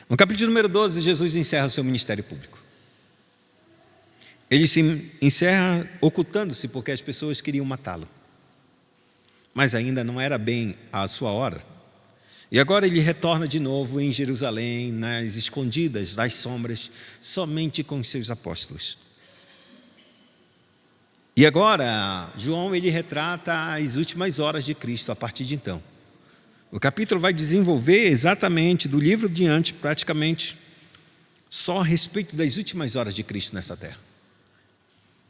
No capítulo número 12, Jesus encerra o seu ministério público. Ele se encerra ocultando-se porque as pessoas queriam matá-lo. Mas ainda não era bem a sua hora. E agora ele retorna de novo em Jerusalém, nas escondidas, nas sombras, somente com os seus apóstolos. E agora, João ele retrata as últimas horas de Cristo a partir de então. O capítulo vai desenvolver exatamente do livro diante, praticamente, só a respeito das últimas horas de Cristo nessa terra.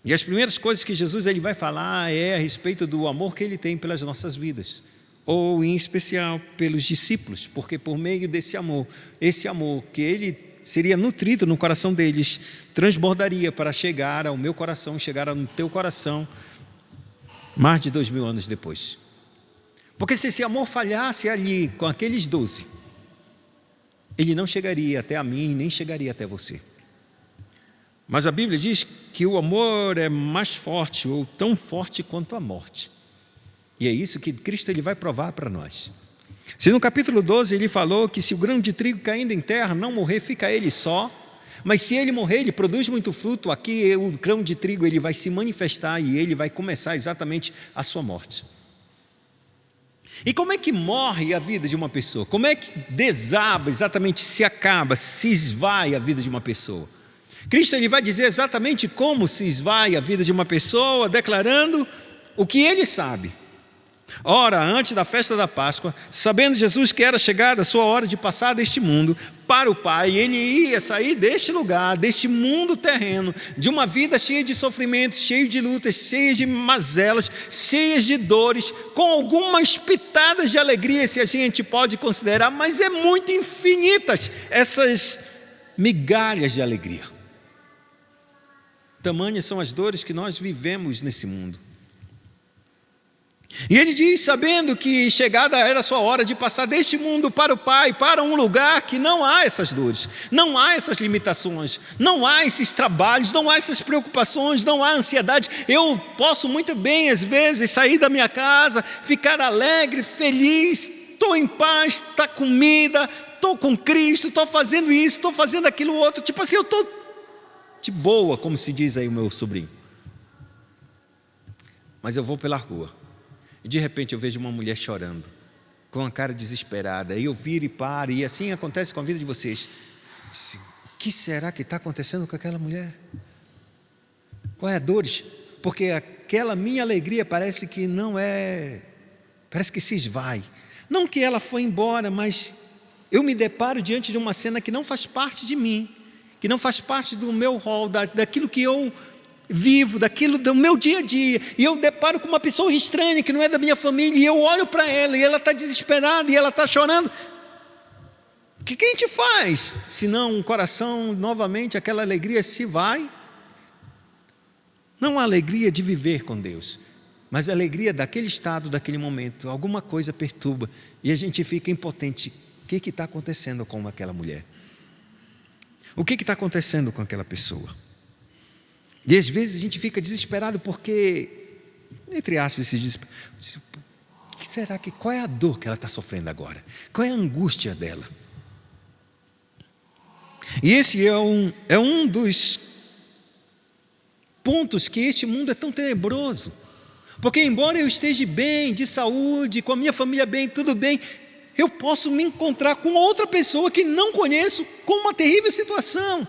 E as primeiras coisas que Jesus ele vai falar é a respeito do amor que ele tem pelas nossas vidas, ou em especial pelos discípulos, porque por meio desse amor, esse amor que ele seria nutrido no coração deles, transbordaria para chegar ao meu coração, chegar no teu coração, mais de 2000 anos depois. Porque se esse amor falhasse ali com aqueles 12, ele não chegaria até a mim, nem chegaria até você. Mas a Bíblia diz que o amor é mais forte, ou tão forte quanto a morte. E é isso que Cristo ele vai provar para nós. Se no capítulo 12 ele falou que se o grão de trigo caindo em terra não morrer, fica ele só. Mas se ele morrer, ele produz muito fruto. Aqui o grão de trigo ele vai se manifestar e ele vai começar exatamente a sua morte. E como é que morre a vida de uma pessoa? Como é que desaba, exatamente se acaba, se esvai a vida de uma pessoa? Cristo ele vai dizer exatamente como se esvai a vida de uma pessoa, declarando o que ele sabe. Ora, antes da festa da Páscoa, sabendo Jesus que era chegada a sua hora de passar deste mundo para o Pai, ele ia sair deste lugar, deste mundo terreno, de uma vida cheia de sofrimentos, cheia de lutas, cheia de mazelas, cheias de dores, com algumas pitadas de alegria, se a gente pode considerar, mas é muito infinitas essas migalhas de alegria. Tamanhas são as dores que nós vivemos nesse mundo. E ele diz, sabendo que chegada era a sua hora de passar deste mundo para o Pai, para um lugar que não há essas dores, não há essas limitações, não há esses trabalhos, não há essas preocupações, não há ansiedade. Eu posso muito bem, às vezes, sair da minha casa, ficar alegre, feliz, estou em paz, está comida, estou com Cristo, estou fazendo isso, estou fazendo aquilo outro, tipo assim, eu estou de boa, como se diz aí o meu sobrinho. Mas eu vou pela rua e de repente eu vejo uma mulher chorando, com a cara desesperada, e eu viro e paro, e assim acontece com a vida de vocês. O que será que está acontecendo com aquela mulher? Qual é a dor? Porque aquela minha alegria parece que não é, parece que se esvai. Não que ela foi embora, mas eu me deparo diante de uma cena que não faz parte de mim, que não faz parte do meu rol, daquilo que eu vivo, daquilo do meu dia a dia, e eu deparo com uma pessoa estranha, que não é da minha família, e eu olho para ela, e ela está desesperada, e ela está chorando. O que a gente faz? Se não um coração, novamente, aquela alegria se vai. Não a alegria de viver com Deus, mas a alegria daquele estado, daquele momento, alguma coisa perturba, e a gente fica impotente. O que está acontecendo com aquela mulher? O que está acontecendo com aquela pessoa? E às vezes a gente fica desesperado porque, entre aspas, se diz, qual é a dor que ela está sofrendo agora? Qual é a angústia dela? E esse é um dos pontos que este mundo é tão tenebroso. Porque embora eu esteja bem, de saúde, com a minha família bem, tudo bem, eu posso me encontrar com outra pessoa que não conheço, com uma terrível situação.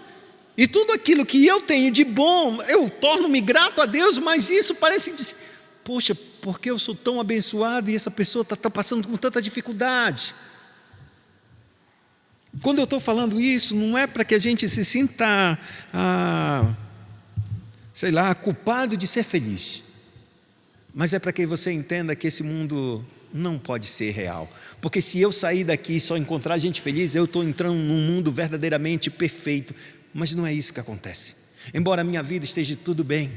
E tudo aquilo que eu tenho de bom, eu torno-me grato a Deus, mas isso parece dizer, poxa, porque eu sou tão abençoado e essa pessoa está passando com tanta dificuldade? Quando eu estou falando isso, não é para que a gente se sinta, culpado de ser feliz, mas é para que você entenda que esse mundo não pode ser real. Porque se eu sair daqui e só encontrar gente feliz, eu estou entrando num mundo verdadeiramente perfeito. Mas não é isso que acontece. Embora a minha vida esteja tudo bem,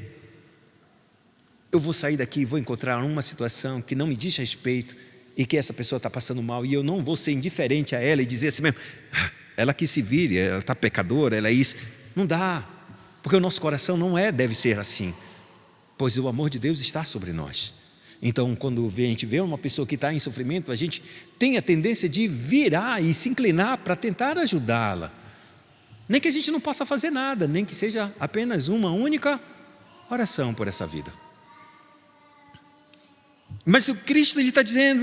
eu vou sair daqui e vou encontrar uma situação que não me diz respeito e que essa pessoa está passando mal, e eu não vou ser indiferente a ela e dizer assim mesmo, ela que se vire, ela está pecadora, ela é isso. Não dá, porque o nosso coração não deve ser assim, pois o amor de Deus está sobre nós. Então, quando a gente vê uma pessoa que está em sofrimento, a gente tem a tendência de virar e se inclinar para tentar ajudá-la. Nem que a gente não possa fazer nada, nem que seja apenas uma única oração por essa vida. Mas o Cristo está dizendo,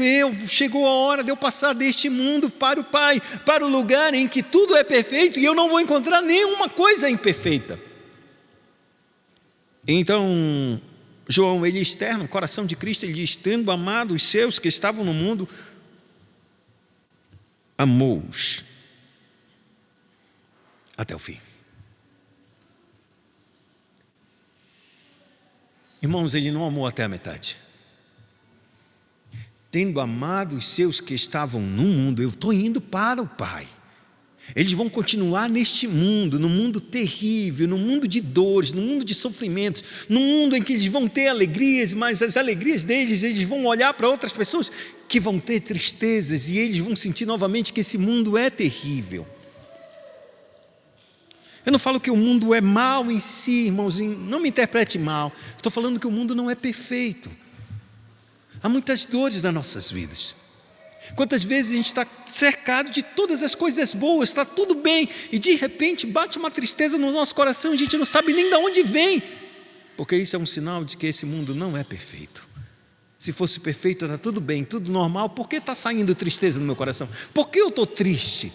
chegou a hora de eu passar deste mundo para o Pai, para o lugar em que tudo é perfeito e eu não vou encontrar nenhuma coisa imperfeita. Então, João, ele externa o coração de Cristo, ele diz, tendo amado os seus que estavam no mundo, amou-os até o fim. Irmãos, ele não amou até a metade. Tendo amado os seus que estavam no mundo, eu estou indo para o Pai. Eles vão continuar neste mundo, no mundo terrível, no mundo de dores, no mundo de sofrimentos, no mundo em que eles vão ter alegrias, mas as alegrias deles, eles vão olhar para outras pessoas que vão ter tristezas e eles vão sentir novamente que esse mundo é terrível. Eu não falo que o mundo é mau em si, irmãozinho, não me interprete mal. Estou falando que o mundo não é perfeito. Há muitas dores nas nossas vidas. Quantas vezes a gente está cercado de todas as coisas boas, está tudo bem, e de repente bate uma tristeza no nosso coração, e a gente não sabe nem de onde vem, porque isso é um sinal de que esse mundo não é perfeito. Se fosse perfeito, está tudo bem, tudo normal, por que está saindo tristeza no meu coração? Por que eu estou triste?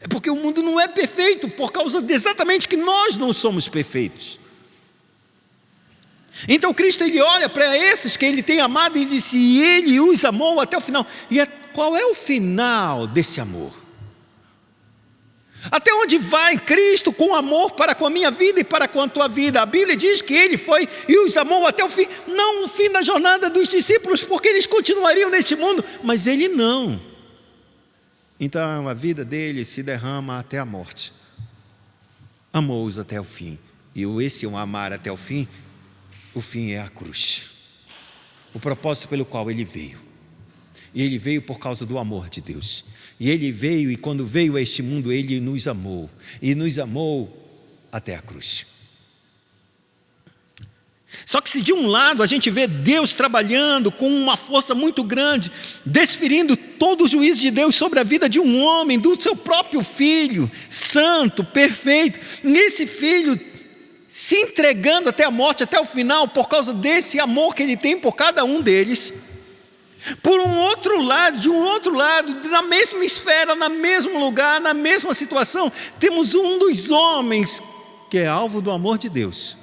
É porque o mundo não é perfeito, por causa de exatamente que nós não somos perfeitos. Então Cristo, ele olha para esses que ele tem amado e diz, e ele os amou até o final. E qual é o final desse amor? Até onde vai Cristo com amor para com a minha vida e para com a tua vida? A Bíblia diz que ele foi e os amou até o fim. Não o fim da jornada dos discípulos, porque eles continuariam neste mundo, mas ele não. Então a vida dele se derrama até a morte. Amou-os até o fim. E esse amar até o fim é a cruz. O propósito pelo qual ele veio. E ele veio por causa do amor de Deus. E ele veio, e quando veio a este mundo, ele nos amou. E nos amou até a cruz. Só que se de um lado a gente vê Deus trabalhando com uma força muito grande, desferindo todo o juízo de Deus sobre a vida de um homem, do seu próprio filho, santo, perfeito, nesse filho se entregando até a morte, até o final, por causa desse amor que ele tem por cada um deles. Por um outro lado, de um outro lado, na mesma esfera, no mesmo lugar, na mesma situação, temos um dos homens que é alvo do amor de Deus,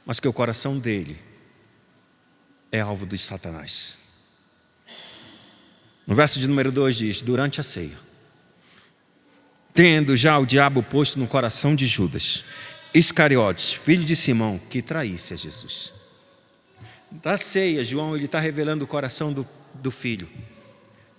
mas que o coração dele é alvo de Satanás. No verso de número 2 diz, durante a ceia, tendo já o diabo posto no coração de Judas Iscariotes, filho de Simão, que traísse a Jesus. Da ceia, João está revelando o coração do filho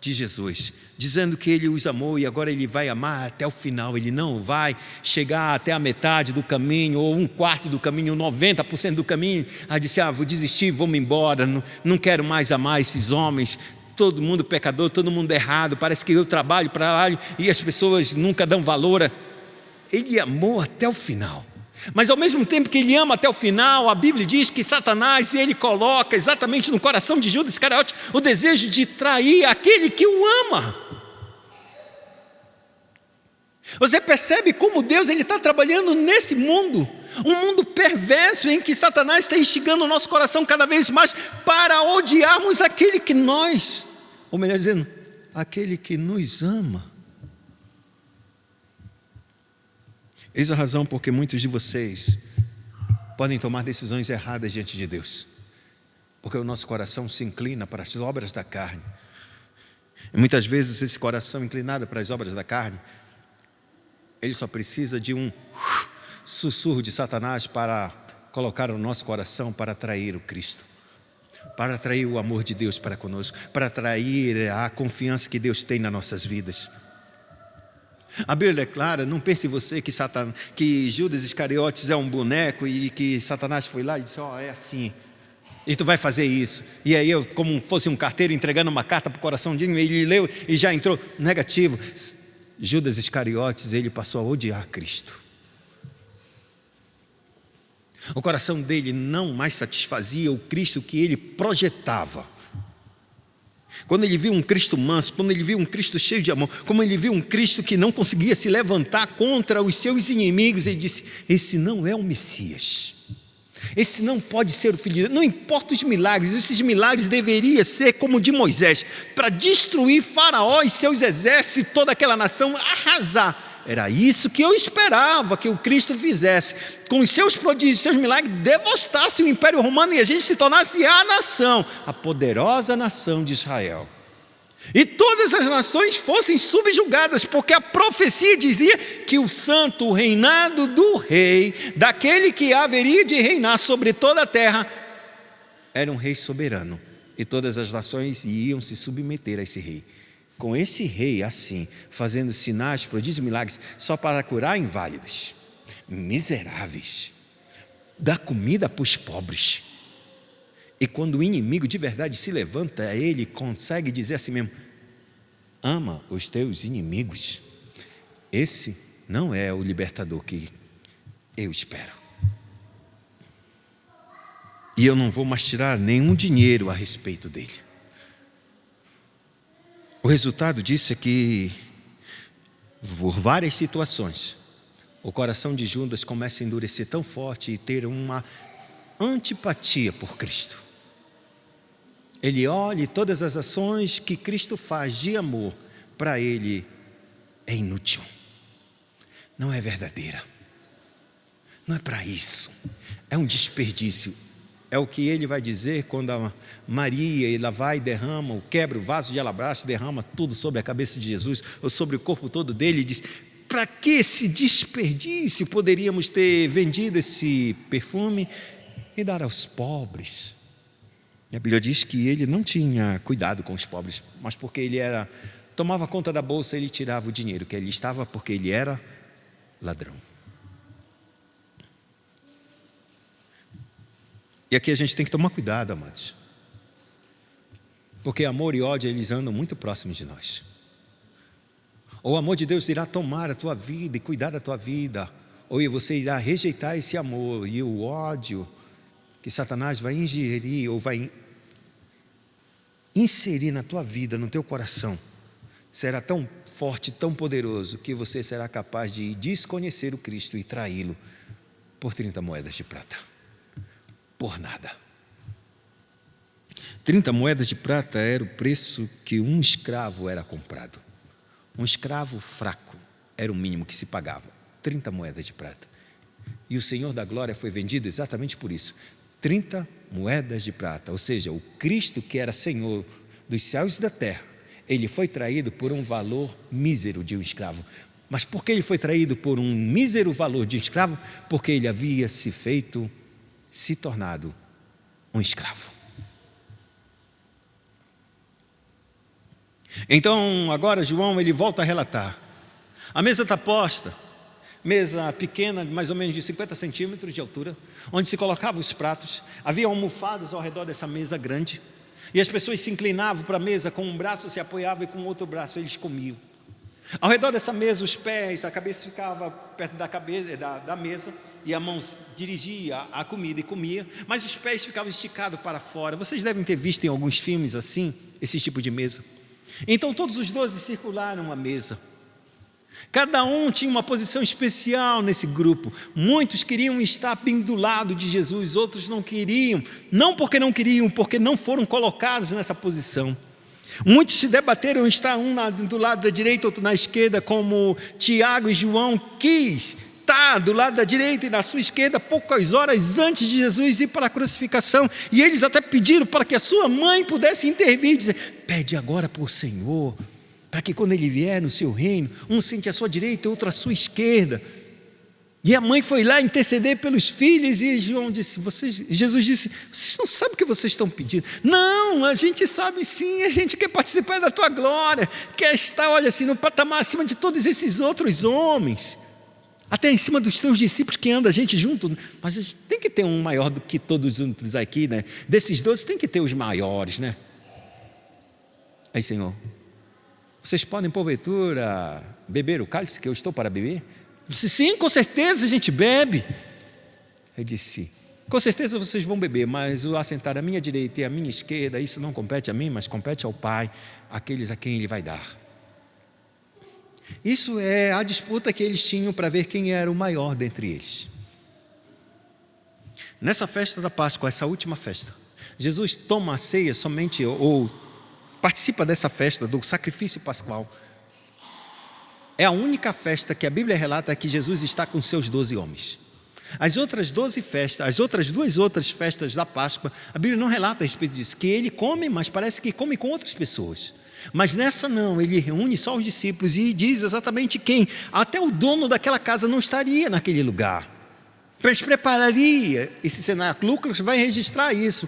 de Jesus, dizendo que ele os amou e agora ele vai amar até o final. Ele não vai chegar até a metade do caminho, ou 1/4 do caminho, 90% do caminho, a dizer, vou desistir, vou me embora, não quero mais amar esses homens, todo mundo pecador, todo mundo errado, parece que eu trabalho e as pessoas nunca dão valor. Ele amou até o final. Mas ao mesmo tempo que ele ama até o final, a Bíblia diz que Satanás, ele coloca exatamente no coração de Judas Iscariotes o desejo de trair aquele que o ama. Você percebe como Deus está trabalhando nesse mundo, um mundo perverso em que Satanás está instigando o nosso coração cada vez mais para odiarmos aquele que nós, ou melhor dizendo, aquele que nos ama. Eis a razão porque muitos de vocês podem tomar decisões erradas diante de Deus, porque o nosso coração se inclina para as obras da carne, e muitas vezes esse coração inclinado para as obras da carne, ele só precisa de um sussurro de Satanás para colocar no nosso coração para atrair o Cristo, para atrair o amor de Deus para conosco, para atrair a confiança que Deus tem nas nossas vidas. A Bíblia é clara, não pense você que Judas Iscariotes é um boneco e que Satanás foi lá e disse, é assim, e tu vai fazer isso. E aí eu, como fosse um carteiro entregando uma carta para o coração de ninguém, ele leu e já entrou. Negativo. Judas Iscariotes, ele passou a odiar Cristo. O coração dele não mais satisfazia o Cristo que ele projetava. Quando ele viu um Cristo manso, quando ele viu um Cristo cheio de amor, como ele viu um Cristo que não conseguia se levantar contra os seus inimigos, ele disse: esse não é o Messias, esse não pode ser o Filho de Deus. Não importa os milagres, esses milagres deveriam ser como o de Moisés, para destruir Faraó e seus exércitos, toda aquela nação, arrasar. Era isso que eu esperava que o Cristo fizesse, com os seus prodígios, seus milagres, devastasse o Império Romano e a gente se tornasse a nação, a poderosa nação de Israel. E todas as nações fossem subjugadas, porque a profecia dizia que o santo reinado do rei, daquele que haveria de reinar sobre toda a terra, era um rei soberano, e todas as nações iam se submeter a esse rei. Com esse rei assim, fazendo sinais, prodígios e milagres, só para curar inválidos, miseráveis, dar comida para os pobres. E quando o inimigo de verdade se levanta, ele consegue dizer assim mesmo: ama os teus inimigos. Esse não é o libertador que eu espero. E eu não vou mais tirar nenhum dinheiro a respeito dele. O resultado disso é que, por várias situações, o coração de Judas começa a endurecer tão forte e ter uma antipatia por Cristo. Ele olha e todas as ações que Cristo faz de amor, para ele é inútil, não é verdadeira, não é para isso, é um desperdício. É o que ele vai dizer quando a Maria, ela vai e derrama, quebra o vaso de alabastro, derrama tudo sobre a cabeça de Jesus, ou sobre o corpo todo dele, e diz: para que esse desperdício? Poderíamos ter vendido esse perfume e dar aos pobres. E a Bíblia diz que ele não tinha cuidado com os pobres, mas porque ele tomava conta da bolsa, ele tirava o dinheiro que ele estava, porque ele era ladrão. E aqui a gente tem que tomar cuidado, amados, porque amor e ódio, eles andam muito próximos de nós. Ou o amor de Deus irá tomar a tua vida e cuidar da tua vida, ou você irá rejeitar esse amor, e o ódio que Satanás vai ingerir, ou vai inserir na tua vida, no teu coração, será tão forte, tão poderoso, que você será capaz de desconhecer o Cristo e traí-lo por 30 moedas de prata. Por nada. 30 moedas de prata era o preço que um escravo era comprado. Um escravo fraco era o mínimo que se pagava, 30 moedas de prata. E o Senhor da glória foi vendido exatamente por isso, 30 moedas de prata. Ou seja, o Cristo que era Senhor dos céus e da terra, ele foi traído por um valor mísero de um escravo. Mas por que ele foi traído por um mísero valor de um escravo? Porque ele havia se tornado um escravo. Então agora João, ele volta a relatar: a mesa está posta, mesa pequena, mais ou menos de 50 centímetros de altura, onde se colocavam os pratos, havia almofadas ao redor dessa mesa grande, e as pessoas se inclinavam para a mesa, com um braço se apoiava e com o outro braço eles comiam. Ao redor dessa mesa, os pés, a cabeça ficava perto da mesa, e a mão dirigia a comida e comia, mas os pés ficavam esticados para fora. Vocês devem ter visto em alguns filmes assim, esse tipo de mesa. Então todos os 12 circularam a mesa. Cada um tinha uma posição especial nesse grupo. Muitos queriam estar bem do lado de Jesus, outros não queriam. Não porque não queriam, porque não foram colocados nessa posição. Muitos se debateram estar um do lado da direita, outro na esquerda, como Tiago e João quis estar do lado da direita e na sua esquerda, poucas horas antes de Jesus ir para a crucificação. E eles até pediram para que a sua mãe pudesse intervir e dizer: pede agora para o Senhor, para que quando Ele vier no seu reino, um sente à sua direita e outro à sua esquerda. E a mãe foi lá interceder pelos filhos, e Jesus disse: vocês não sabem o que vocês estão pedindo. Não, a gente sabe sim, a gente quer participar da tua glória, quer estar, olha assim, no patamar acima de todos esses outros homens, até em cima dos teus discípulos que andam a gente junto. Mas tem que ter um maior do que todos juntos aqui, né? Desses 12 tem que ter os maiores, né? Aí, Senhor, vocês podem porventura beber o cálice que eu estou para beber? Disse: sim, com certeza a gente bebe. Ele disse: com certeza vocês vão beber, mas o assentar à minha direita e à minha esquerda, isso não compete a mim, mas compete ao Pai, aqueles a quem Ele vai dar. Isso é a disputa que eles tinham para ver quem era o maior dentre eles. Nessa festa da Páscoa, essa última festa, Jesus toma a ceia somente, ou participa dessa festa do sacrifício pascual. É a única festa que a Bíblia relata que Jesus está com seus 12 homens. As outras 12 festas, as outras duas festas da Páscoa, a Bíblia não relata a respeito disso, que ele come, mas parece que come com outras pessoas. Mas nessa não, ele reúne só os discípulos e diz exatamente quem. Até o dono daquela casa não estaria naquele lugar. Mas prepararia esse cenário. Lucas vai registrar isso.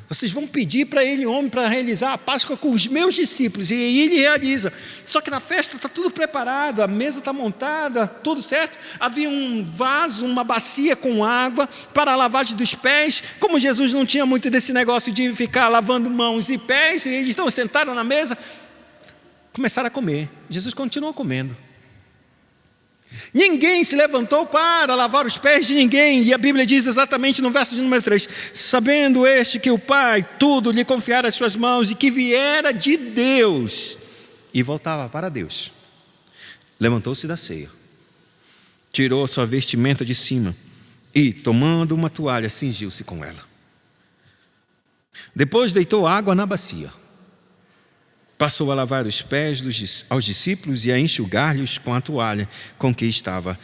Vocês vão pedir para ele, homem, para realizar a Páscoa com os meus discípulos. E ele realiza. Só que na festa está tudo preparado, a mesa está montada, tudo certo. Havia um vaso, uma bacia com água para a lavagem dos pés. Como Jesus não tinha muito desse negócio de ficar lavando mãos e pés, eles estão sentados na mesa, começaram a comer. Jesus continuou comendo. Ninguém se levantou para lavar os pés de ninguém, e a Bíblia diz exatamente no verso de número 3: sabendo este que o Pai tudo lhe confiara às suas mãos e que viera de Deus e voltava para Deus, levantou-se da ceia, tirou a sua vestimenta de cima e, tomando uma toalha, cingiu-se com ela. Depois deitou água na bacia, passou a lavar os pés aos discípulos e a enxugar-lhes com a toalha com que estava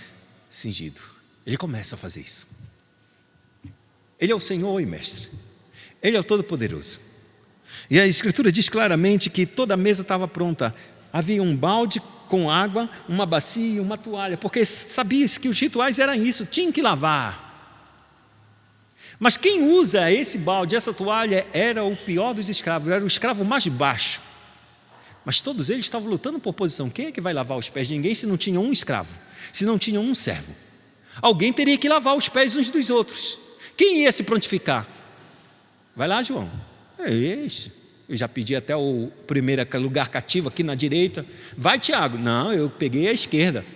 cingido. Ele começa a fazer isso. Ele é o Senhor e Mestre. Ele é o Todo-Poderoso. E a Escritura diz claramente que toda a mesa estava pronta. Havia um balde com água, uma bacia e uma toalha, porque sabia-se que os rituais eram isso, tinha que lavar. Mas quem usa esse balde, essa toalha, era o pior dos escravos, era o escravo mais baixo. Mas todos eles estavam lutando por posição. Quem é que vai lavar os pés de ninguém se não tinha um escravo? Se não tinha um servo? Alguém teria que lavar os pés uns dos outros. Quem ia se prontificar? Vai lá, João. Eu já pedi até o primeiro lugar cativo aqui na direita. Vai, Tiago. Não, eu peguei a esquerda.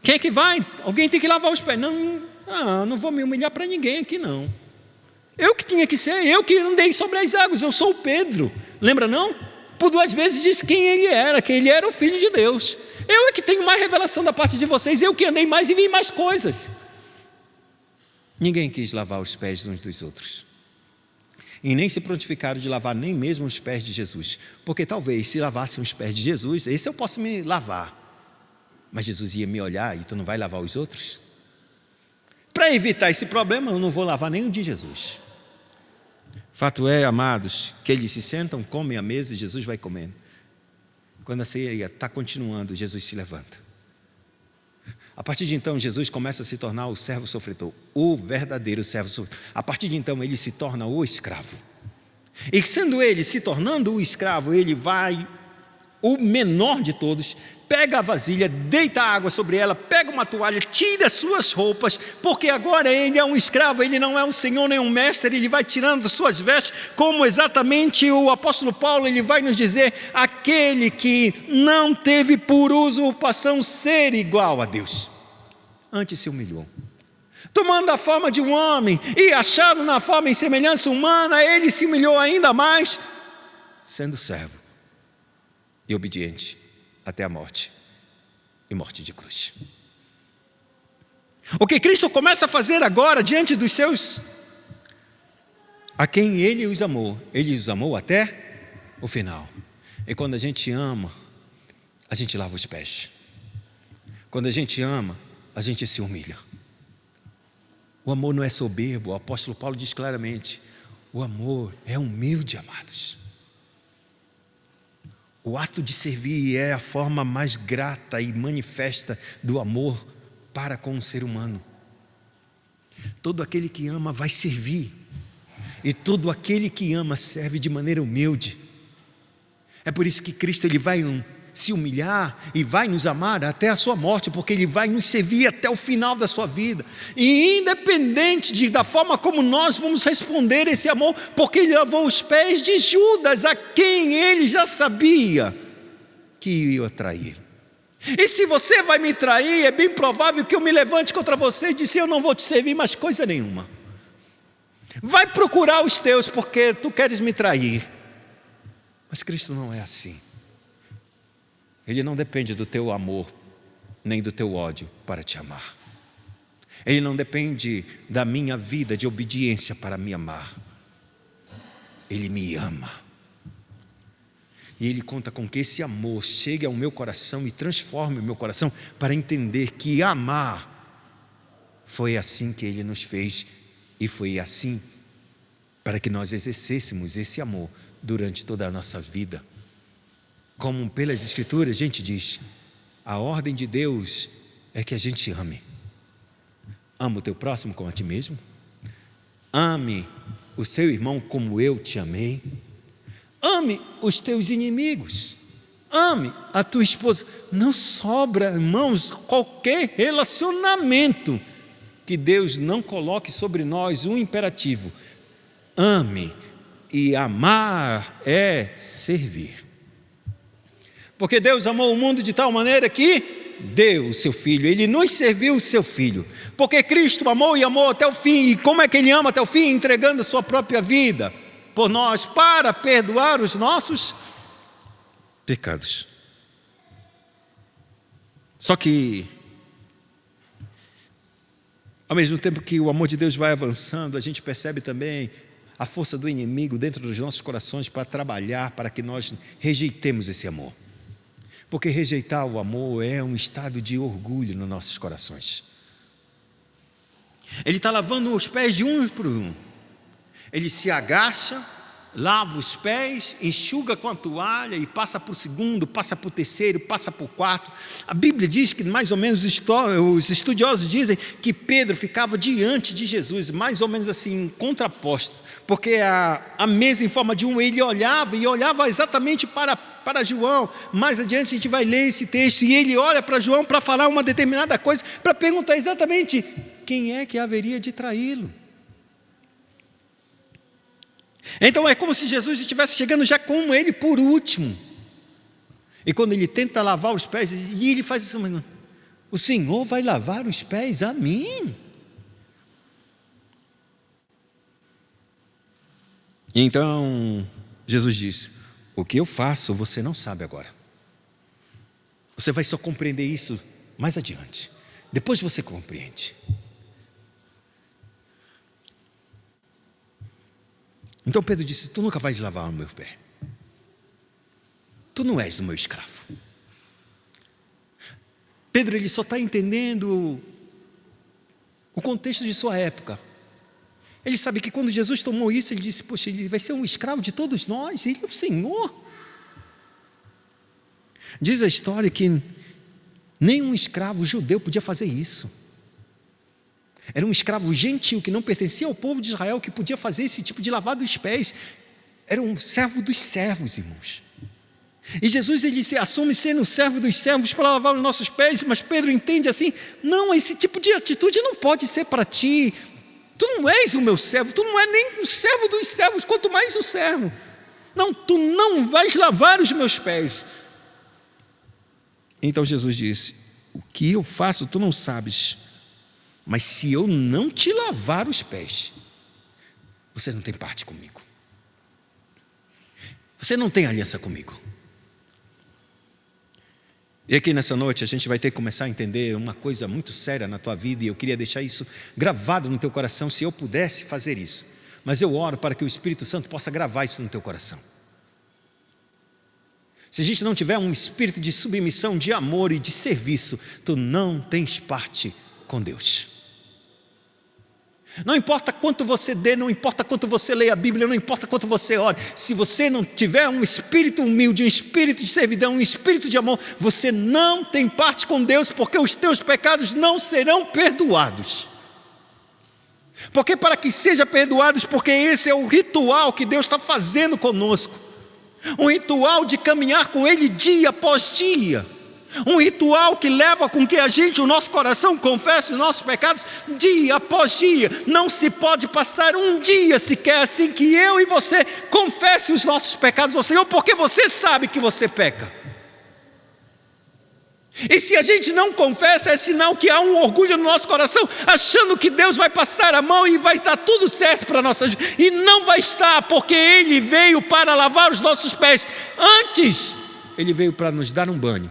Quem é que vai? Alguém tem que lavar os pés. Não vou me humilhar para ninguém aqui não. Eu que tinha que ser, eu que andei sobre as águas. Eu sou o Pedro. Lembra não? Por 2 vezes disse quem ele era, que ele era o Filho de Deus. Eu é que tenho mais revelação da parte de vocês, eu que andei mais e vi mais coisas. Ninguém quis lavar os pés uns dos outros. E nem se prontificaram de lavar nem mesmo os pés de Jesus. Porque talvez se lavassem os pés de Jesus, esse eu posso me lavar. Mas Jesus ia me olhar e tu não vai lavar os outros? Para evitar esse problema, eu não vou lavar nem o de Jesus. Fato é, amados, que eles se sentam, comem à mesa e Jesus vai comendo. Quando a ceia está continuando, Jesus se levanta. A partir de então, Jesus começa a se tornar o servo sofredor, o verdadeiro servo sofredor. A partir de então, ele se torna o escravo. E sendo ele se tornando o escravo, ele vai, o menor de todos, pega a vasilha, deita a água sobre ela, pega uma toalha, tira as suas roupas, porque agora ele é um escravo, ele não é um senhor nem um mestre, ele vai tirando suas vestes, como exatamente o apóstolo Paulo, ele vai nos dizer, aquele que não teve por usurpação ser igual a Deus, antes se humilhou, tomando a forma de um homem, e achado na forma em semelhança humana, ele se humilhou ainda mais, sendo servo e obediente até a morte, e morte de cruz. O que Cristo começa a fazer agora diante dos seus, a quem Ele os amou até o final. E quando a gente ama, a gente lava os pés. Quando a gente ama, a gente se humilha. O amor não é soberbo, o apóstolo Paulo diz claramente, o amor é humilde, amados. O ato de servir é a forma mais grata e manifesta do amor para com o ser humano. Todo aquele que ama vai servir, e todo aquele que ama serve de maneira humilde. É por isso que Cristo ele vai se humilhar e vai nos amar até a sua morte, porque Ele vai nos servir até o final da sua vida, e independente da forma como nós vamos responder esse amor, porque Ele lavou os pés de Judas, a quem Ele já sabia que ia trair. E se você vai me trair, é bem provável que eu me levante contra você e disse: eu não vou te servir mais coisa nenhuma. Vai procurar os teus, porque tu queres me trair. Mas Cristo não é assim. Ele não depende do teu amor, nem do teu ódio para te amar. Ele não depende da minha vida de obediência para me amar. Ele me ama. E Ele conta com que esse amor chegue ao meu coração e transforme o meu coração para entender que amar foi assim que Ele nos fez e foi assim para que nós exercêssemos esse amor durante toda a nossa vida. Como pelas Escrituras a gente diz, a ordem de Deus é que a gente ame. Ama o teu próximo como a ti mesmo. Ame o seu irmão como eu te amei. Ame os teus inimigos. Ame a tua esposa. Não sobra, irmãos, qualquer relacionamento que Deus não coloque sobre nós um imperativo. Ame. E amar é servir. Porque Deus amou o mundo de tal maneira que deu o seu Filho. Ele nos serviu o seu Filho. Porque Cristo amou e amou até o fim. E como é que Ele ama até o fim? Entregando a sua própria vida por nós, para perdoar os nossos pecados. Só que, ao mesmo tempo que o amor de Deus vai avançando, a gente percebe também a força do inimigo dentro dos nossos corações para trabalhar para que nós rejeitemos esse amor. Porque rejeitar o amor é um estado de orgulho nos nossos corações. Ele está lavando os pés de um por um. Ele se agacha, lava os pés, enxuga com a toalha e passa para o segundo, passa para o terceiro, passa para o quarto. A Bíblia diz que mais ou menos os estudiosos dizem que Pedro ficava diante de Jesus, mais ou menos assim, contraposto, porque a mesa em forma de um, ele olhava e olhava exatamente para João. Mais adiante a gente vai ler esse texto e ele olha para João para falar uma determinada coisa, para perguntar exatamente quem é que haveria de traí-lo. Então é como se Jesus estivesse chegando já com ele por último. E quando ele tenta lavar os pés, e ele faz isso: o Senhor vai lavar os pés a mim? Então Jesus diz: o que eu faço você não sabe agora. Você vai só compreender isso mais adiante. Depois você compreende. Então Pedro disse: tu nunca vais lavar o meu pé. Tu não és o meu escravo. Pedro, ele só está entendendo o contexto de sua época. Ele sabe que quando Jesus tomou isso, ele disse: poxa, ele vai ser um escravo de todos nós, ele é o Senhor. Diz a história que nenhum escravo judeu podia fazer isso. Era um escravo gentil que não pertencia ao povo de Israel que podia fazer esse tipo de lavado dos pés. Era um servo dos servos, irmãos. E Jesus, ele se assume sendo o servo dos servos para lavar os nossos pés, mas Pedro entende assim: não, esse tipo de atitude não pode ser para ti. Tu não és o meu servo, tu não é nem o servo dos servos, quanto mais o servo. Não, tu não vais lavar os meus pés. Então Jesus disse: o que eu faço tu não sabes, mas se eu não te lavar os pés, você não tem parte comigo. Você não tem aliança comigo. E aqui nessa noite a gente vai ter que começar a entender uma coisa muito séria na tua vida, e eu queria deixar isso gravado no teu coração, se eu pudesse fazer isso. Mas eu oro para que o Espírito Santo possa gravar isso no teu coração. Se a gente não tiver um espírito de submissão, de amor e de serviço, tu não tens parte com Deus. Não importa quanto você dê, não importa quanto você leia a Bíblia, não importa quanto você ore, se você não tiver um espírito humilde, um espírito de servidão, um espírito de amor, você não tem parte com Deus, porque os teus pecados não serão perdoados. Porque para que sejam perdoados, porque esse é o ritual que Deus está fazendo conosco, um ritual de caminhar com Ele dia após dia. Um ritual que leva com que a gente, o nosso coração, confesse os nossos pecados dia após dia. Não se pode passar um dia sequer assim que eu e você confesse os nossos pecados ao Senhor, porque você sabe que você peca. E se a gente não confessa, é sinal que há um orgulho no nosso coração, achando que Deus vai passar a mão e vai estar tudo certo para nossas vidas. E não vai estar, porque Ele veio para lavar os nossos pés. Antes, Ele veio para nos dar um banho.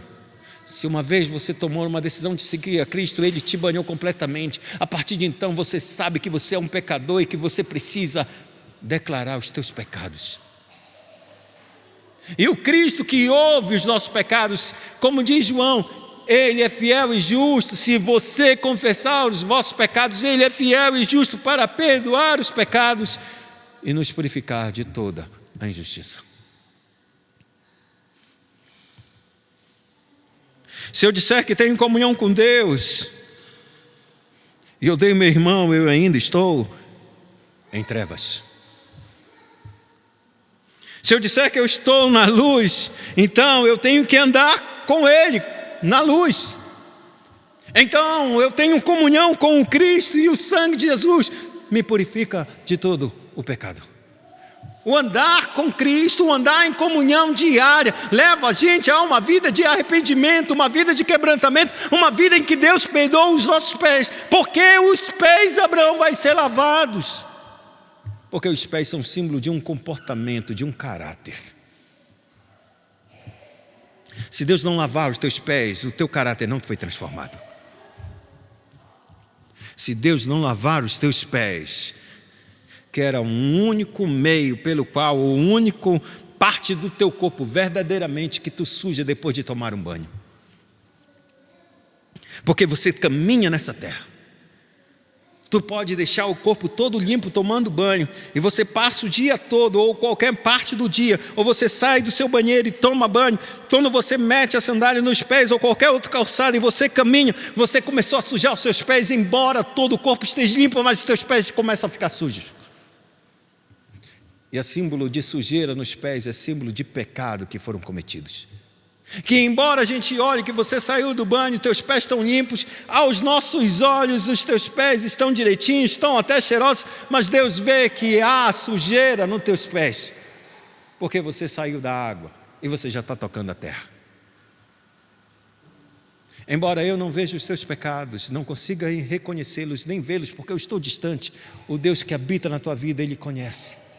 Se uma vez você tomou uma decisão de seguir a Cristo, Ele te banhou completamente. A partir de então você sabe que você é um pecador e que você precisa declarar os teus pecados. E o Cristo que ouve os nossos pecados, como diz João, Ele é fiel e justo. Se você confessar os vossos pecados, Ele é fiel e justo para perdoar os pecados e nos purificar de toda a injustiça. Se eu disser que tenho comunhão com Deus, e eu odeio meu irmão, eu ainda estou em trevas. Se eu disser que eu estou na luz, então eu tenho que andar com Ele na luz. Então eu tenho comunhão com o Cristo e o sangue de Jesus me purifica de todo o pecado. O andar com Cristo, o andar em comunhão diária, leva a gente a uma vida de arrependimento, uma vida de quebrantamento, uma vida em que Deus perdoa os nossos pés, porque os pés de Abraão vai ser lavados. Porque os pés são símbolo de um comportamento, de um caráter. Se Deus não lavar os teus pés, o teu caráter não foi transformado. Se Deus não lavar os teus pés, que era um único meio pelo qual, o único parte do teu corpo verdadeiramente que tu suja depois de tomar um banho. Porque você caminha nessa terra. Tu pode deixar o corpo todo limpo tomando banho, e você passa o dia todo, ou qualquer parte do dia, ou você sai do seu banheiro e toma banho. Quando você mete a sandália nos pés, ou qualquer outro calçado, e você caminha, você começou a sujar os seus pés, embora todo o corpo esteja limpo, mas os teus pés começam a ficar sujos. E a símbolo de sujeira nos pés é símbolo de pecado que foram cometidos. Que embora a gente olhe que você saiu do banho, teus pés estão limpos, aos nossos olhos os teus pés estão direitinhos, estão até cheirosos, mas Deus vê que há sujeira nos teus pés, porque você saiu da água e você já está tocando a terra. Embora eu não veja os teus pecados, não consiga reconhecê-los, nem vê-los, porque eu estou distante, o Deus que habita na tua vida, Ele conhece.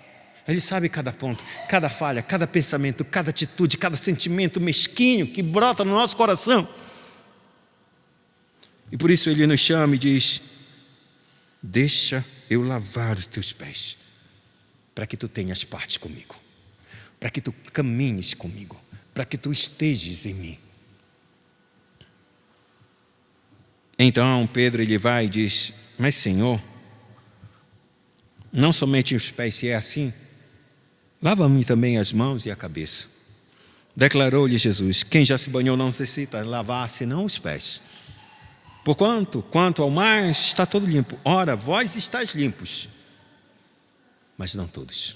Ele sabe cada ponto, cada falha, cada pensamento, cada atitude, cada sentimento mesquinho que brota no nosso coração. E por isso Ele nos chama e diz: deixa eu lavar os teus pés, para que tu tenhas parte comigo, para que tu caminhes comigo, para que tu estejas em mim. Então Pedro ele vai e diz: mas Senhor, não somente os pés, se é assim, lava-me também as mãos e a cabeça. Declarou-lhe Jesus: quem já se banhou não necessita lavar senão os pés. Porquanto, quanto ao mar, está todo limpo. Ora, vós estáis limpos, mas não todos.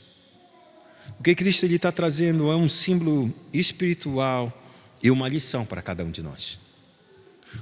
O que Cristo está trazendo é um símbolo espiritual e uma lição para cada um de nós.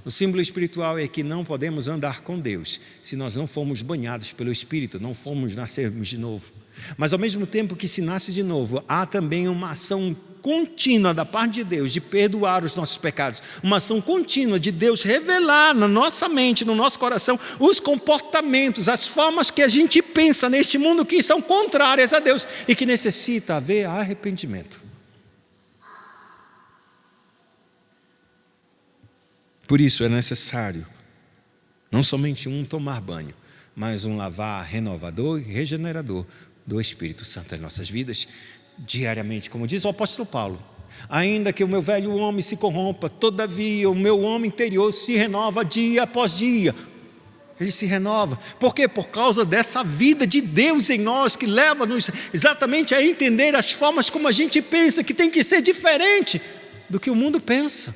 O símbolo espiritual é que não podemos andar com Deus se nós não formos banhados pelo Espírito, não formos nascermos de novo. Mas ao mesmo tempo que se nasce de novo, há também uma ação contínua da parte de Deus de perdoar os nossos pecados. Uma ação contínua de Deus revelar na nossa mente, no nosso coração, os comportamentos, as formas que a gente pensa neste mundo que são contrárias a Deus e que necessita haver arrependimento. Por isso é necessário não somente um tomar banho, mas um lavar renovador e regenerador do Espírito Santo em nossas vidas diariamente, como diz o apóstolo Paulo: ainda que o meu velho homem se corrompa, todavia o meu homem interior se renova dia após dia. Ele se renova. Por quê? Por causa dessa vida de Deus em nós, que leva-nos exatamente a entender as formas como a gente pensa, que tem que ser diferente do que o mundo pensa.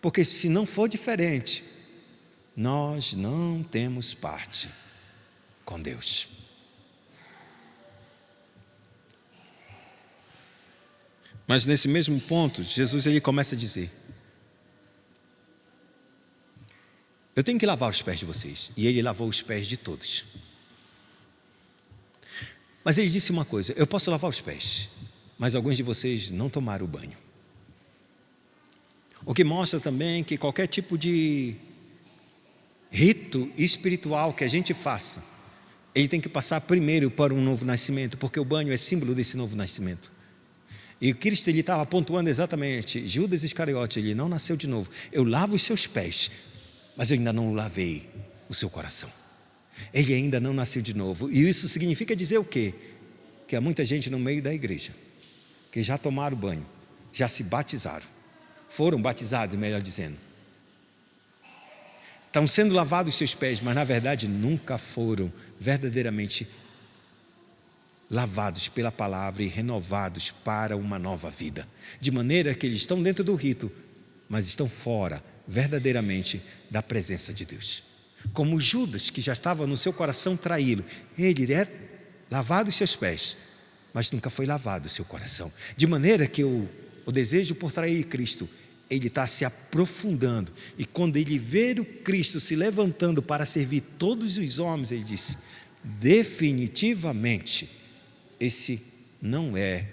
Porque se não for diferente, nós não temos parte com Deus. Mas nesse mesmo ponto, Jesus ele começa a dizer: eu tenho que lavar os pés de vocês. E Ele lavou os pés de todos. Mas Ele disse uma coisa: eu posso lavar os pés, mas alguns de vocês não tomaram o banho. O que mostra também que qualquer tipo de rito espiritual que a gente faça, ele tem que passar primeiro para um novo nascimento, porque o banho é símbolo desse novo nascimento. E Cristo estava pontuando exatamente: Judas Iscariote, ele não nasceu de novo. Eu lavo os seus pés, mas eu ainda não lavei o seu coração. Ele ainda não nasceu de novo. E isso significa dizer o quê? Que há muita gente no meio da igreja que já tomaram banho, já se batizaram, foram batizados, melhor dizendo, estão sendo lavados os seus pés, mas na verdade nunca foram verdadeiramente lavados pela palavra e renovados para uma nova vida, de maneira que eles estão dentro do rito, mas estão fora verdadeiramente da presença de Deus. Como Judas, que já estava no seu coração traí-lo, ele é lavado os seus pés, mas nunca foi lavado o seu coração, de maneira que o desejo por trair Cristo, ele está se aprofundando, e quando ele vê o Cristo se levantando para servir todos os homens, ele diz: definitivamente esse não é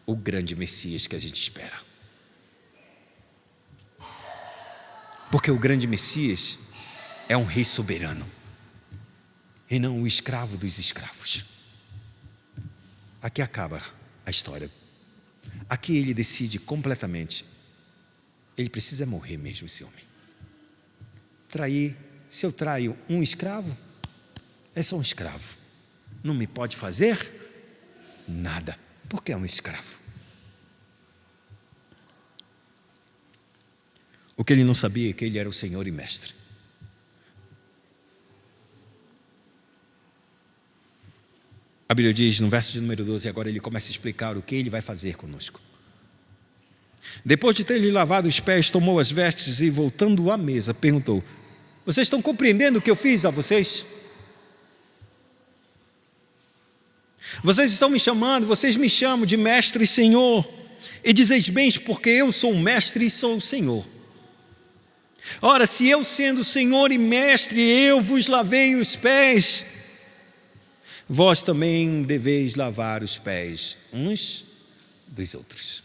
o grande Messias que a gente espera. Porque o grande Messias é um rei soberano e não o escravo dos escravos. Aqui acaba a história. Aqui ele decide completamente. Ele precisa morrer mesmo, esse homem. Trair, se eu traio um escravo, é só um escravo. Não me pode fazer nada, porque é um escravo. O que ele não sabia é que ele era o Senhor e Mestre. A Bíblia diz no verso de número 12, agora ele começa a explicar o que ele vai fazer conosco. Depois de ter lhe lavado os pés, tomou as vestes e, voltando à mesa, perguntou: vocês estão compreendendo o que eu fiz a vocês? Vocês estão me chamando, vocês me chamam de mestre e senhor, e dizeis bem, porque eu sou o mestre e sou o senhor. Ora, se eu sendo senhor e mestre, eu vos lavei os pés, vós também deveis lavar os pés uns dos outros.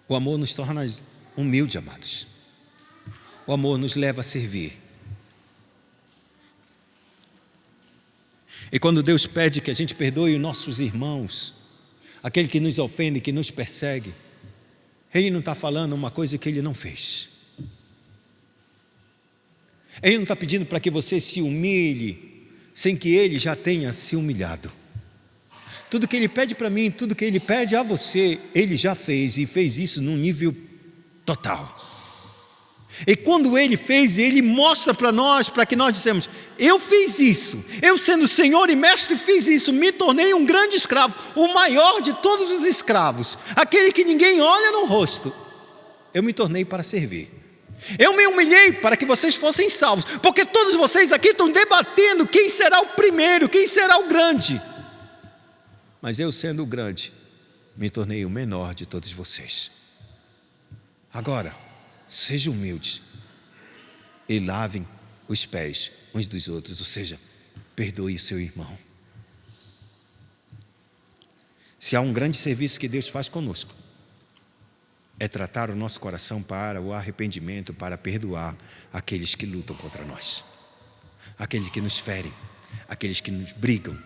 O amor nos torna humildes, amados. O amor nos leva a servir. E quando Deus pede que a gente perdoe os nossos irmãos, aquele que nos ofende, que nos persegue, Ele não está falando uma coisa que Ele não fez. Ele não está pedindo para que você se humilhe, sem que Ele já tenha se humilhado. Tudo que Ele pede para mim, tudo que Ele pede a você, Ele já fez, e fez isso num nível total. E quando Ele fez, Ele mostra para nós, para que nós dissemos: eu fiz isso, eu sendo Senhor e Mestre fiz isso, me tornei um grande escravo, o maior de todos os escravos, aquele que ninguém olha no rosto. Eu me tornei para servir. Eu me humilhei para que vocês fossem salvos, porque todos vocês aqui estão debatendo quem será o primeiro, quem será o grande. Mas eu, sendo o grande, me tornei o menor de todos vocês. Agora, sejam humildes e lavem os pés uns dos outros, ou seja, perdoe o seu irmão. Se há um grande serviço que Deus faz conosco, é tratar o nosso coração para o arrependimento, para perdoar aqueles que lutam contra nós, aqueles que nos ferem, aqueles que nos brigam,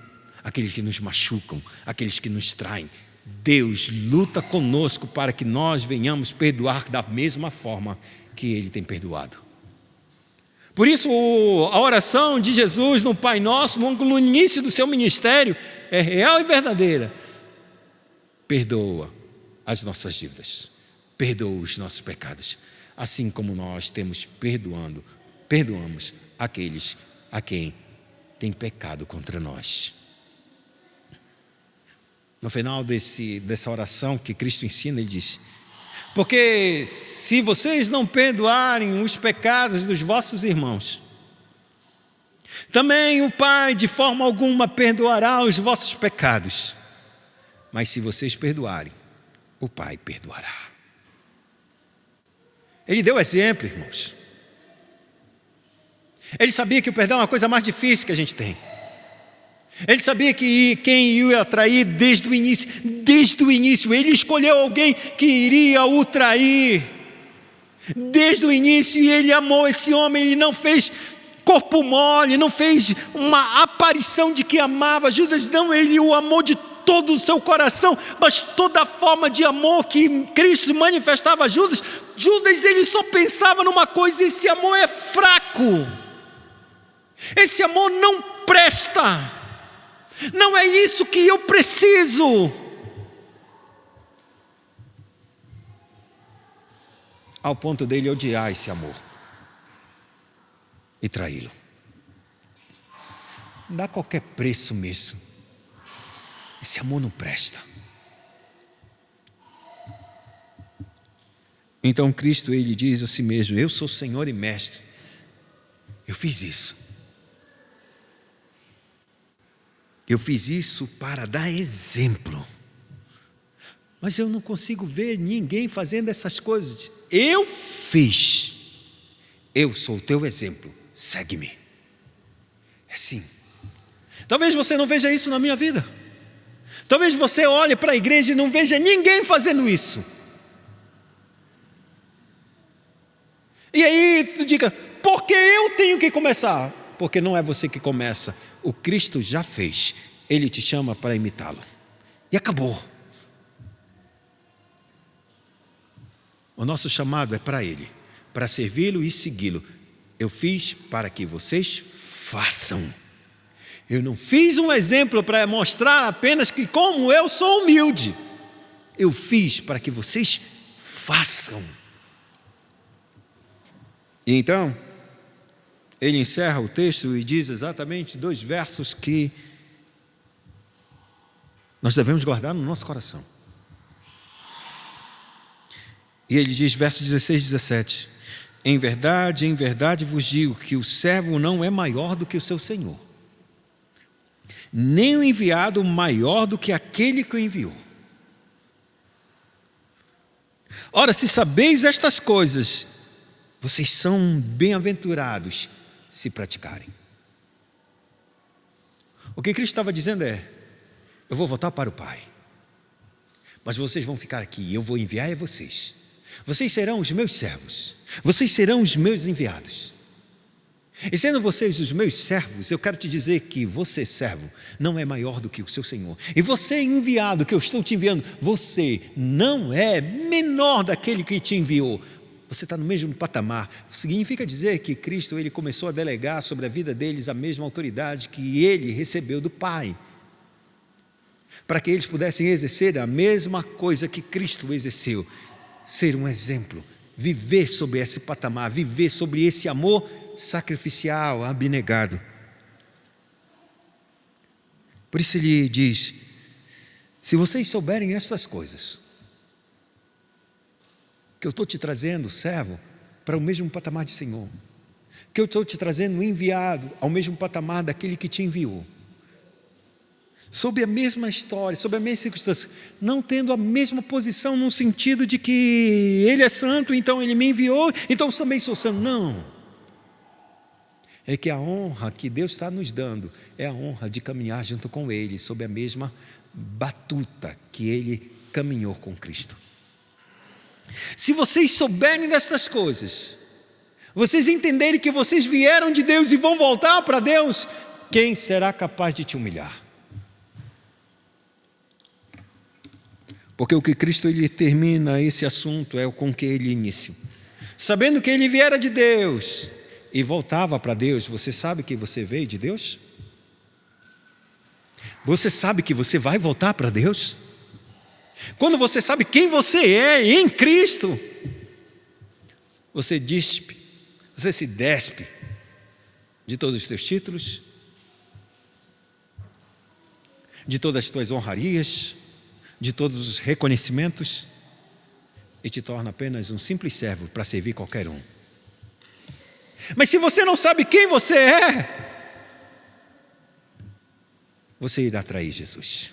aqueles que nos machucam, aqueles que nos traem. Deus luta conosco para que nós venhamos perdoar da mesma forma que Ele tem perdoado. Por isso a oração de Jesus no Pai Nosso, no início do seu ministério, é real e verdadeira. Perdoa as nossas dívidas, perdoa os nossos pecados, assim como nós perdoamos aqueles a quem tem pecado contra nós. No final dessa oração que Cristo ensina, Ele diz: porque se vocês não perdoarem os pecados dos vossos irmãos, também o Pai de forma alguma perdoará os vossos pecados. Mas se vocês perdoarem, o Pai perdoará. Ele deu exemplo, irmãos. Ele sabia que o perdão é a coisa mais difícil que a gente tem. Ele sabia que quem ia trair desde o início Desde o início, ele escolheu alguém que iria o trair. Desde o início, ele amou esse homem, ele não fez corpo mole, não fez uma aparição de que amava Judas, não, ele o amou de todo o seu coração, mas toda a forma de amor que Cristo manifestava a Judas, ele só pensava numa coisa: esse amor é fraco, esse amor não presta, não é isso que eu preciso. Ao ponto dele odiar esse amor e traí-lo. Não dá qualquer preço mesmo. Esse amor não presta. Então Cristo, ele diz a si mesmo: eu sou Senhor e Mestre. Eu fiz isso. Eu fiz isso para dar exemplo. Mas eu não consigo ver ninguém fazendo essas coisas. Eu fiz. Eu sou o teu exemplo. Segue-me. É assim. Talvez você não veja isso na minha vida. Talvez você olhe para a igreja e não veja ninguém fazendo isso. E aí tu diga: por que eu tenho que começar? Porque não é você que começa. O Cristo já fez. Ele te chama para imitá-lo. E acabou. O nosso chamado é para Ele, para servi-lo e segui-lo. Eu fiz para que vocês façam. Eu não fiz um exemplo para mostrar apenas que como eu sou humilde. Eu fiz para que vocês façam. E então, ele encerra o texto e diz exatamente 2 versos que nós devemos guardar no nosso coração. E ele diz, versos 16 e 17: em verdade vos digo que o servo não é maior do que o seu senhor, nem o enviado maior do que aquele que o enviou. Ora, se sabeis estas coisas, vocês são bem-aventurados se praticarem. O que Cristo estava dizendo é: eu vou voltar para o Pai, mas vocês vão ficar aqui e eu vou enviar a vocês. Vocês serão os meus servos, vocês serão os meus enviados. E sendo vocês os meus servos, eu quero te dizer que você, servo, não é maior do que o seu Senhor. E você, enviado, que eu estou te enviando, você não é menor daquele que te enviou. Você está no mesmo patamar. Significa dizer que Cristo, ele começou a delegar sobre a vida deles a mesma autoridade que ele recebeu do Pai, para que eles pudessem exercer a mesma coisa que Cristo exerceu. Ser um exemplo, viver sobre esse patamar, viver sobre esse amor sacrificial, abnegado. Por isso ele diz: se vocês souberem estas coisas, que eu estou te trazendo, servo, para o mesmo patamar de Senhor, que eu estou te trazendo enviado ao mesmo patamar daquele que te enviou, sob a mesma história, sob a mesma circunstância, não tendo a mesma posição no sentido de que ele é santo, então ele me enviou, então eu também sou santo. Não. É que a honra que Deus está nos dando é a honra de caminhar junto com ele, sob a mesma batuta que ele caminhou com Cristo. Se vocês souberem destas coisas, vocês entenderem que vocês vieram de Deus e vão voltar para Deus, quem será capaz de te humilhar? Porque o que Cristo ele termina esse assunto é o com que ele inicia. Sabendo que ele viera de Deus e voltava para Deus, você sabe que você veio de Deus? Você sabe que você vai voltar para Deus? Quando você sabe quem você é em Cristo, você se despe de todos os teus títulos, de todas as tuas honrarias, de todos os reconhecimentos, e te torna apenas um simples servo para servir qualquer um. Mas se você não sabe quem você é, você irá trair Jesus.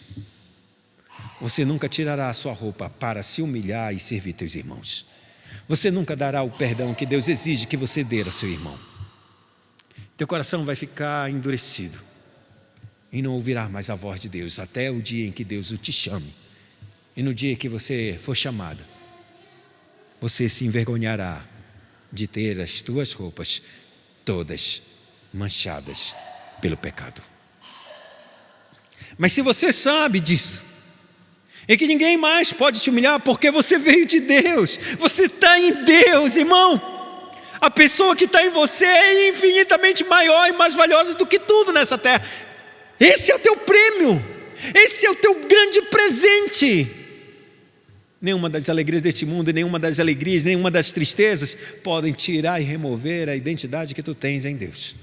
Você nunca tirará a sua roupa para se humilhar e servir teus irmãos. Você nunca dará o perdão que Deus exige que você dê ao seu irmão. Teu coração vai ficar endurecido e não ouvirá mais a voz de Deus até o dia em que Deus o te chame E no dia que você for chamado, você se envergonhará de ter as tuas roupas todas manchadas pelo pecado. Mas se você sabe disso, e que ninguém mais pode te humilhar, porque você veio de Deus, você está em Deus, irmão. A pessoa que está em você é infinitamente maior e mais valiosa do que tudo nessa terra. Esse é o teu prêmio, esse é o teu grande presente. Nenhuma das alegrias deste mundo, nenhuma das alegrias, nenhuma das tristezas podem tirar e remover a identidade que tu tens em Deus.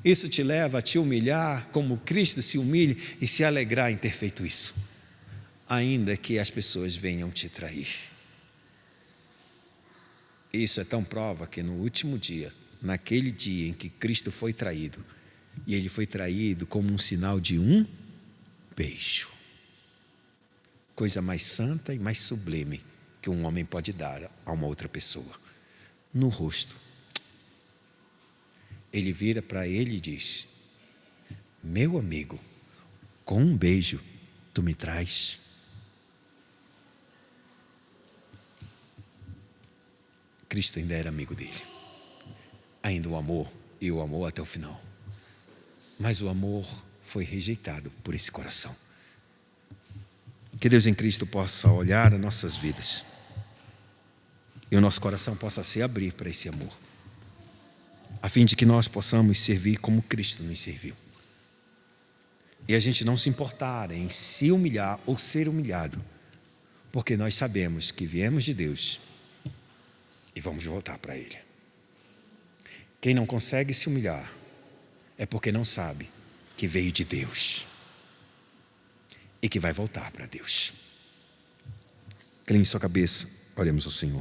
Isso te leva a te humilhar como Cristo se humilha e se alegrar em ter feito isso, ainda que as pessoas venham te trair. Isso é tão prova que no último dia, naquele dia em que Cristo foi traído, e ele foi traído como um sinal de um beijo. Coisa mais santa e mais sublime que um homem pode dar a uma outra pessoa. No rosto. Ele vira para ele e diz: meu amigo, com um beijo tu me traz. Cristo ainda era amigo dele. Ainda o amor, e o amor até o final. Mas o amor foi rejeitado por esse coração. Que Deus em Cristo possa olhar as nossas vidas e o nosso coração possa se abrir para esse amor, a fim de que nós possamos servir como Cristo nos serviu. E a gente não se importar em se humilhar ou ser humilhado, porque nós sabemos que viemos de Deus e vamos voltar para Ele. Quem não consegue se humilhar é porque não sabe que veio de Deus e que vai voltar para Deus. Incline sua cabeça, oremos ao Senhor.